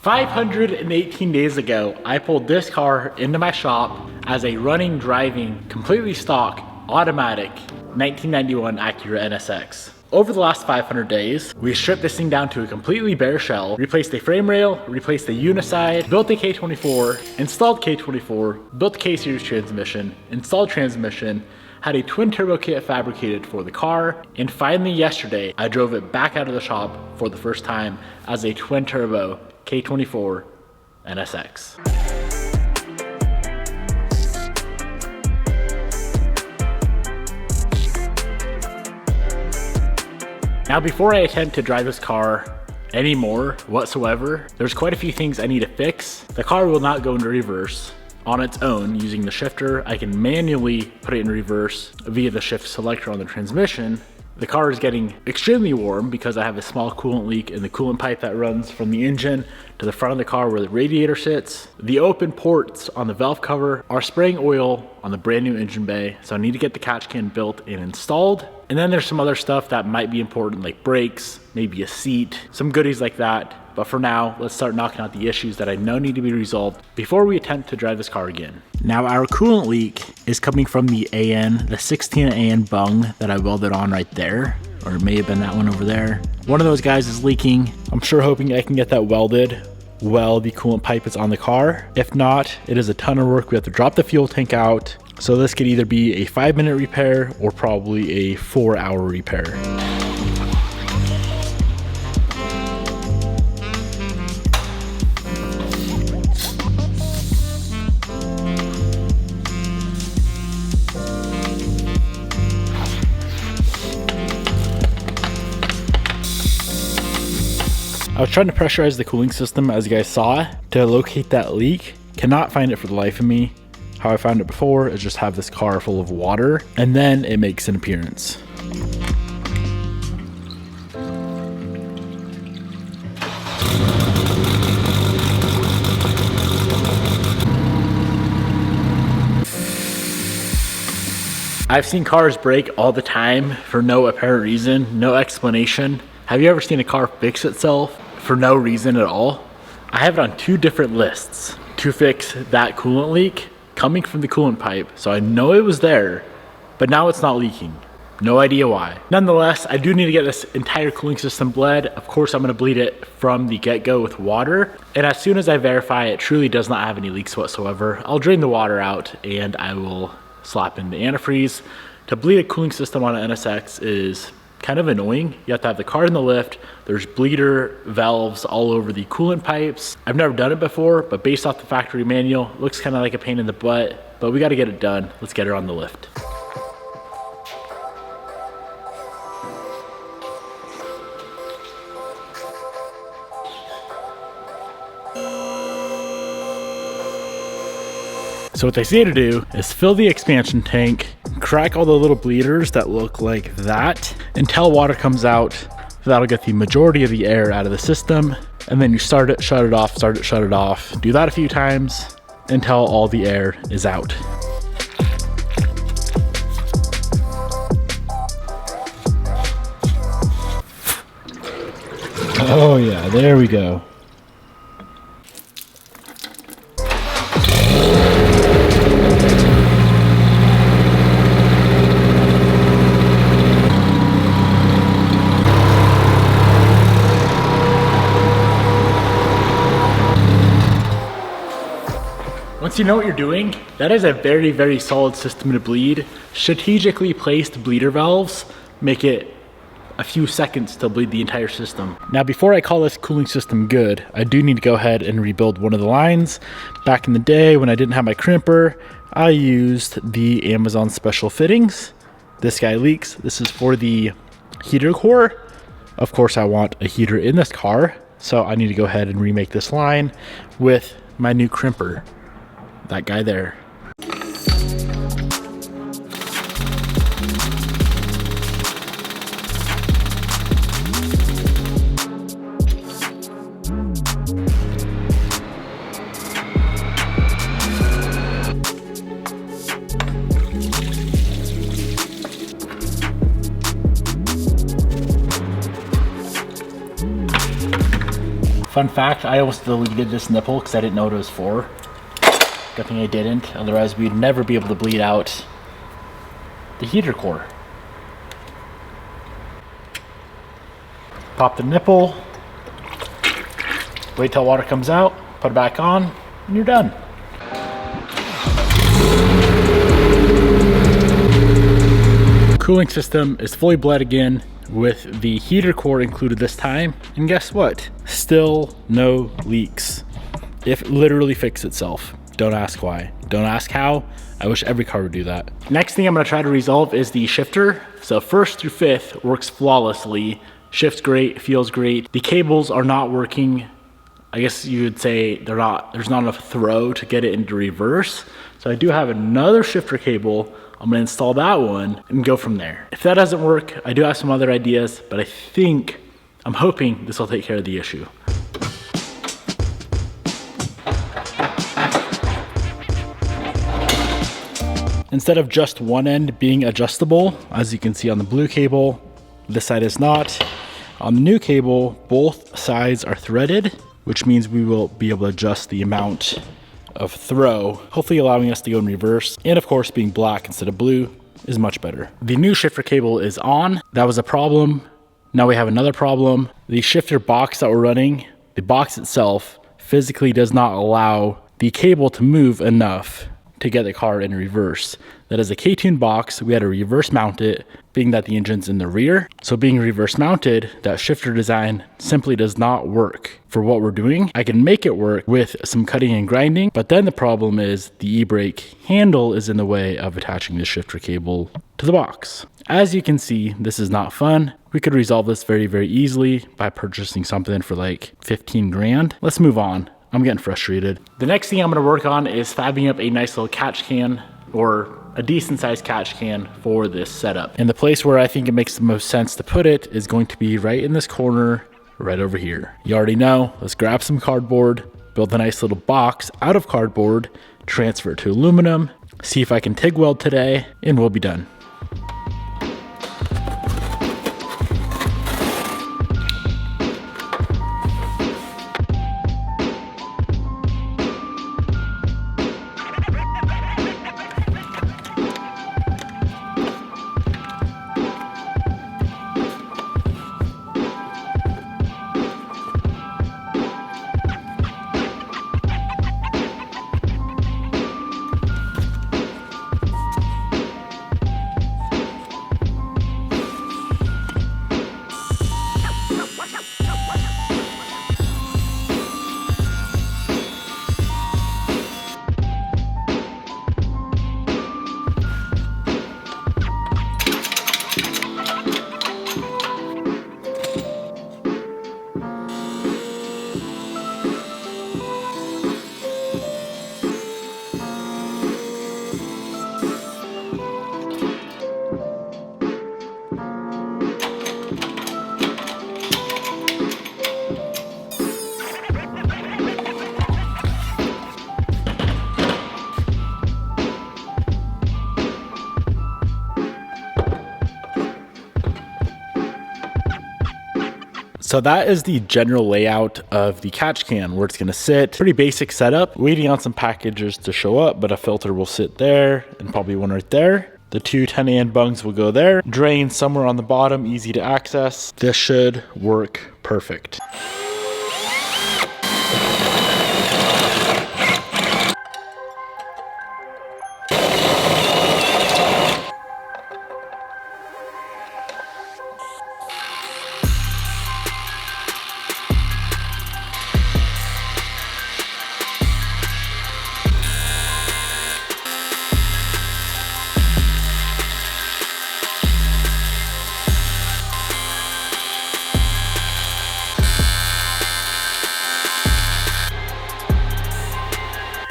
518 days ago, I pulled this car into my shop as a running, driving, completely stock, automatic 1991 Acura NSX. Over the last 500 days, we stripped this thing down to a completely bare shell, replaced a frame rail, replaced the uniside, built a K24, installed K24, built K-series transmission, installed transmission, had a twin turbo kit fabricated for the car, and finally yesterday, I drove it back out of the shop for the first time as a twin turbo K24 NSX. Now, before I attempt to drive this car anymore whatsoever, there's quite a few things I need to fix. The car will not go into reverse on its own using the shifter. I can manually put it in reverse via the shift selector on the transmission. The car is getting extremely warm because I have a small coolant leak in the coolant pipe that runs from the engine to the front of the car where the radiator sits. The open ports on the valve cover are spraying oil on the brand new engine bay, so I need to get the catch can built and installed. And then there's some other stuff that might be important, like brakes, maybe a seat, some goodies like that. But for now, let's start knocking out the issues that I know need to be resolved before we attempt to drive this car again. Now, our coolant leak is coming from the AN, the 16 AN bung that I welded on right there, or it may have been that one over there. One of those guys is leaking. I'm sure hoping I can get that welded while the coolant pipe is on the car. If not, it is a ton of work. We have to drop the fuel tank out. So this could either be a 5-minute repair or probably a 4-hour repair. I was trying to pressurize the cooling system, as you guys saw, to locate that leak. Cannot find it for the life of me. How I found it before is just have this car full of water and then it makes an appearance. I've seen cars break all the time for no apparent reason, no explanation. Have you ever seen a car fix itself for no reason at all? I have it on 2 different lists to fix that coolant leak coming from the coolant pipe, so I know it was there, but now it's not leaking. No idea why. Nonetheless, I do need to get this entire cooling system bled. Of course, I'm gonna bleed it from the get-go with water, and as soon as I verify it truly does not have any leaks whatsoever, I'll drain the water out and I will slap in the antifreeze. To bleed a cooling system on an NSX is kind of annoying. You have to have the car in the lift. There's bleeder valves all over the coolant pipes. I've never done it before, but based off the factory manual, it looks kind of like a pain in the butt, but we got to get it done. Let's get her on the lift. So what they say to do is fill the expansion tank, crack all the little bleeders that look like that until water comes out. That'll get the majority of the air out of the system. And then you start it, shut it off, start it, shut it off. Do that a few times until all the air is out. Oh yeah, there we go. Once you know what you're doing, that is a very, very solid system to bleed. Strategically placed bleeder valves make it a few seconds to bleed the entire system. Now, before I call this cooling system good, I do need to go ahead and rebuild one of the lines. Back in the day when I didn't have my crimper, I used the Amazon special fittings. This guy leaks. This is for the heater core. Of course, I want a heater in this car, so I need to go ahead and remake this line with my new crimper. That guy there. Fun fact, I almost deleted this nipple because I didn't know what it was for. Good thing I didn't, otherwise we'd never be able to bleed out the heater core. Pop the nipple, wait till water comes out, put it back on, and you're done. Cooling system is fully bled again with the heater core included this time, and guess what? Still no leaks. It literally fixed itself. Don't ask why. Don't ask how. I wish every car would do that. Next thing I'm gonna try to resolve is the shifter. So 1st through 5th works flawlessly. Shifts great, feels great. The cables are not working. I guess you would say there's not enough throw to get it into reverse. So I do have another shifter cable. I'm gonna install that one and go from there. If that doesn't work, I do have some other ideas, but I'm hoping this will take care of the issue. Instead of just one end being adjustable, as you can see on the blue cable, this side is not. On the new cable, both sides are threaded, which means we will be able to adjust the amount of throw, hopefully allowing us to go in reverse. And of course, being black instead of blue is much better. The new shifter cable is on. That was a problem. Now we have another problem. The shifter box that we're running, the box itself physically does not allow the cable to move enough to get the car in reverse. That is a K-tune box. We had to reverse mount it, being that the engine's in the rear. So being reverse mounted, that shifter design simply does not work for what we're doing. I can make it work with some cutting and grinding, but then the problem is the e-brake handle is in the way of attaching the shifter cable to the box. As you can see, this is not fun. We could resolve this very, very easily by purchasing something for like 15 grand. Let's move on. I'm getting frustrated. The next thing I'm gonna work on is fabbing up a nice little catch can, or a decent sized catch can for this setup. And the place where I think it makes the most sense to put it is going to be right in this corner, right over here. You already know, let's grab some cardboard, build a nice little box out of cardboard, transfer it to aluminum, see if I can TIG weld today, and we'll be done. So that is the general layout of the catch can, where it's gonna sit. Pretty basic setup, waiting on some packages to show up, but a filter will sit there and probably one right there. The two 10-AN bungs will go there. Drain somewhere on the bottom, easy to access. This should work perfect.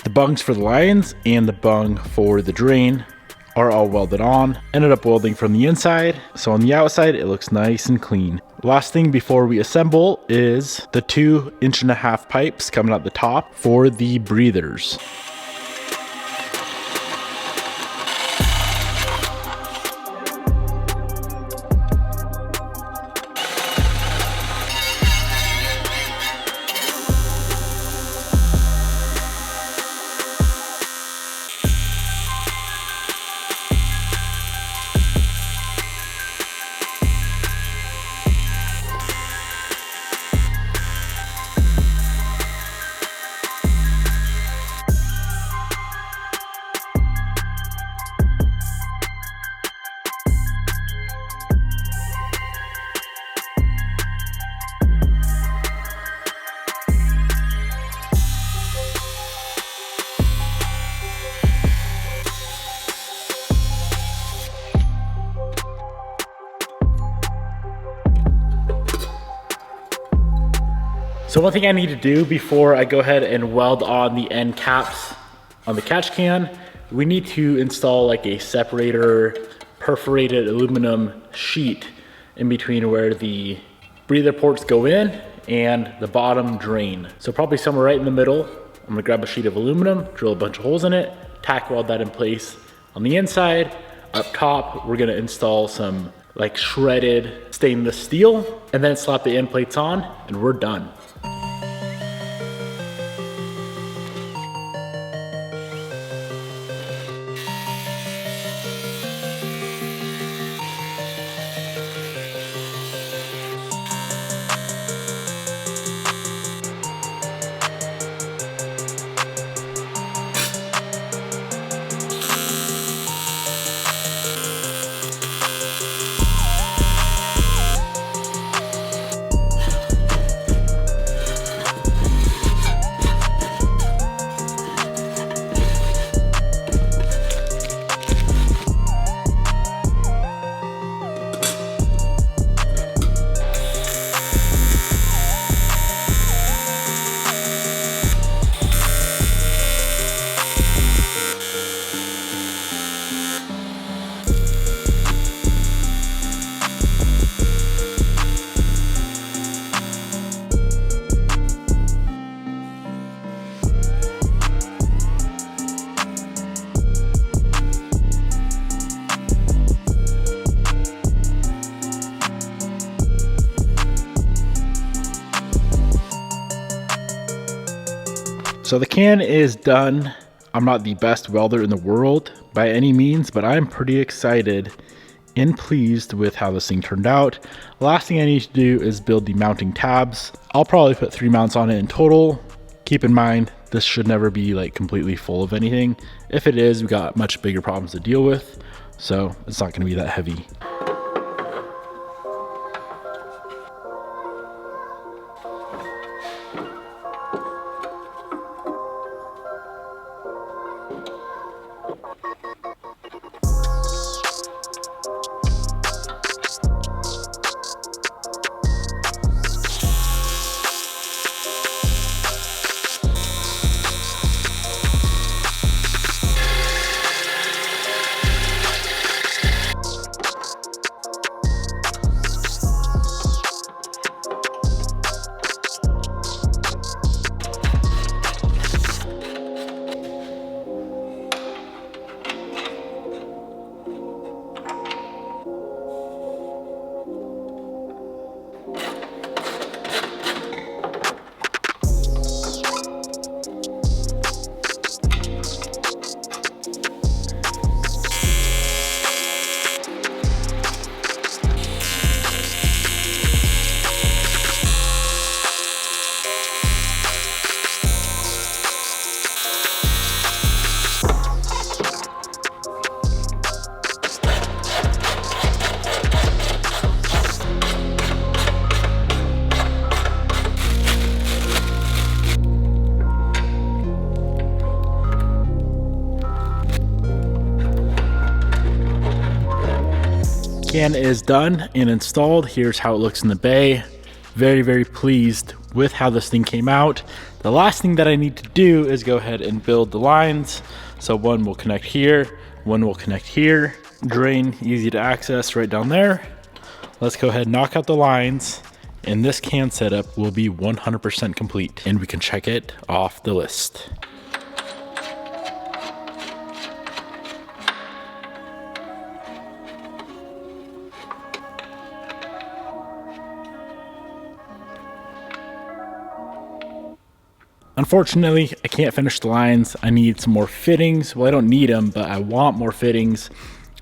The bungs for the lines and the bung for the drain are all welded on. Ended up welding from the inside, so on the outside it looks nice and clean. Last thing before we assemble is the 2.5 inch pipes coming out the top for the breathers. So one thing I need to do before I go ahead and weld on the end caps on the catch can, we need to install like a separator perforated aluminum sheet in between where the breather ports go in and the bottom drain. So probably somewhere right in the middle. I'm gonna grab a sheet of aluminum, drill a bunch of holes in it, tack weld that in place on the inside. Up top, we're gonna install some like shredded stainless steel and then slap the end plates on and we're done. So the can is done. I'm not the best welder in the world by any means, but I'm pretty excited and pleased with how this thing turned out. Last thing I need to do is build the mounting tabs. I'll probably put 3 mounts on it in total. Keep in mind, this should never be like completely full of anything. If it is, we got much bigger problems to deal with. So it's not gonna be that heavy. Can is done and installed. Here's how it looks in the bay. Very, very pleased with how this thing came out. The last thing that I need to do is go ahead and build the lines. So one will connect here, one will connect here. Drain, easy to access right down there. Let's go ahead and knock out the lines and this can setup will be 100% complete and we can check it off the list. Unfortunately, I can't finish the lines. I need some more fittings. Well, I don't need them, but I want more fittings.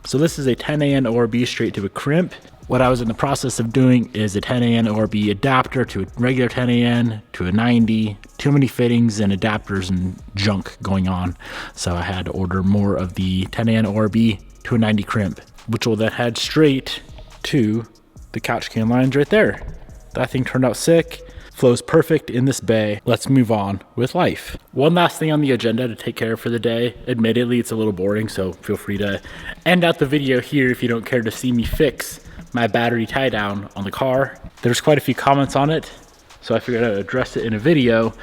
So this is a 10AN ORB straight to a crimp. What I was in the process of doing is a 10AN ORB adapter to a regular 10AN to a 90. Too many fittings and adapters and junk going on. So I had to order more of the 10AN ORB to a 90 crimp, which will then head straight to the couch can lines right there. That thing turned out sick. Flows perfect in this bay. Let's move on with life. One last thing on the agenda to take care of for the day. Admittedly, it's a little boring, so feel free to end out the video here if you don't care to see me fix my battery tie down on the car. There's quite a few comments on it. So I figured I'd address it in a video.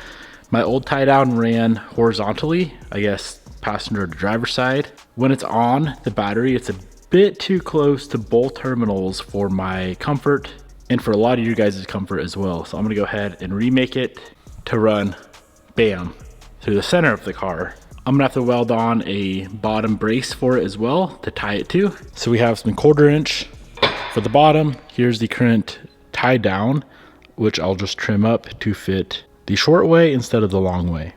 My old tie down ran horizontally, I guess passenger to driver side. When it's on the battery, it's a bit too close to both terminals for my comfort and for a lot of you guys' comfort as well. So I'm gonna go ahead and remake it to run, bam, through the center of the car. I'm gonna have to weld on a bottom brace for it as well to tie it to. So we have some 1/4 inch for the bottom. Here's the current tie down, which I'll just trim up to fit the short way instead of the long way.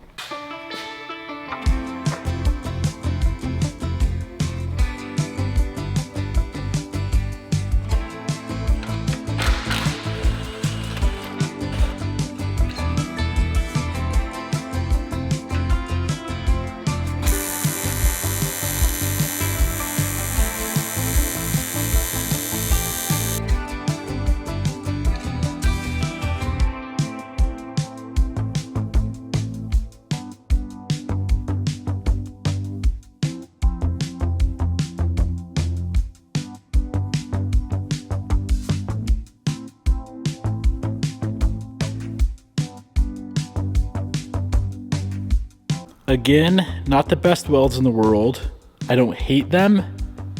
Again, not the best welds in the world. I don't hate them.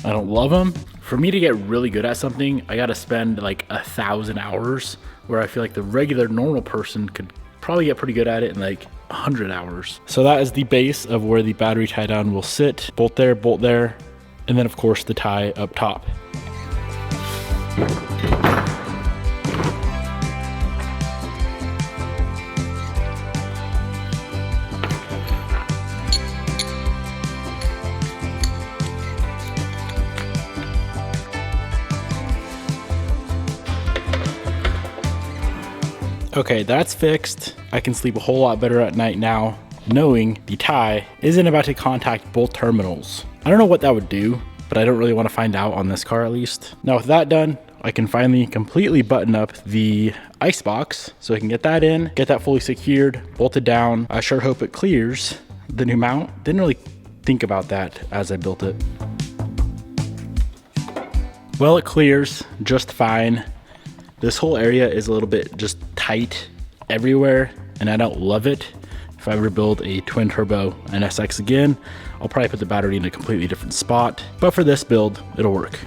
I don't love them. For me to get really good at something, I gotta spend like 1,000 hours, where I feel like the regular normal person could probably get pretty good at it in like 100 hours. So that is the base of where the battery tie down will sit. Bolt there, and then of course the tie up top. Okay, that's fixed. I can sleep a whole lot better at night now, knowing the tie isn't about to contact both terminals. I don't know what that would do, but I don't really want to find out on this car at least. Now with that done, I can finally completely button up the ice box so I can get that in, get that fully secured, bolted down. I sure hope it clears the new mount. Didn't really think about that as I built it. Well, it clears just fine. This whole area is a little bit just tight everywhere, and I don't love it. If I were to build a twin turbo NSX again, I'll probably put the battery in a completely different spot. But for this build, it'll work.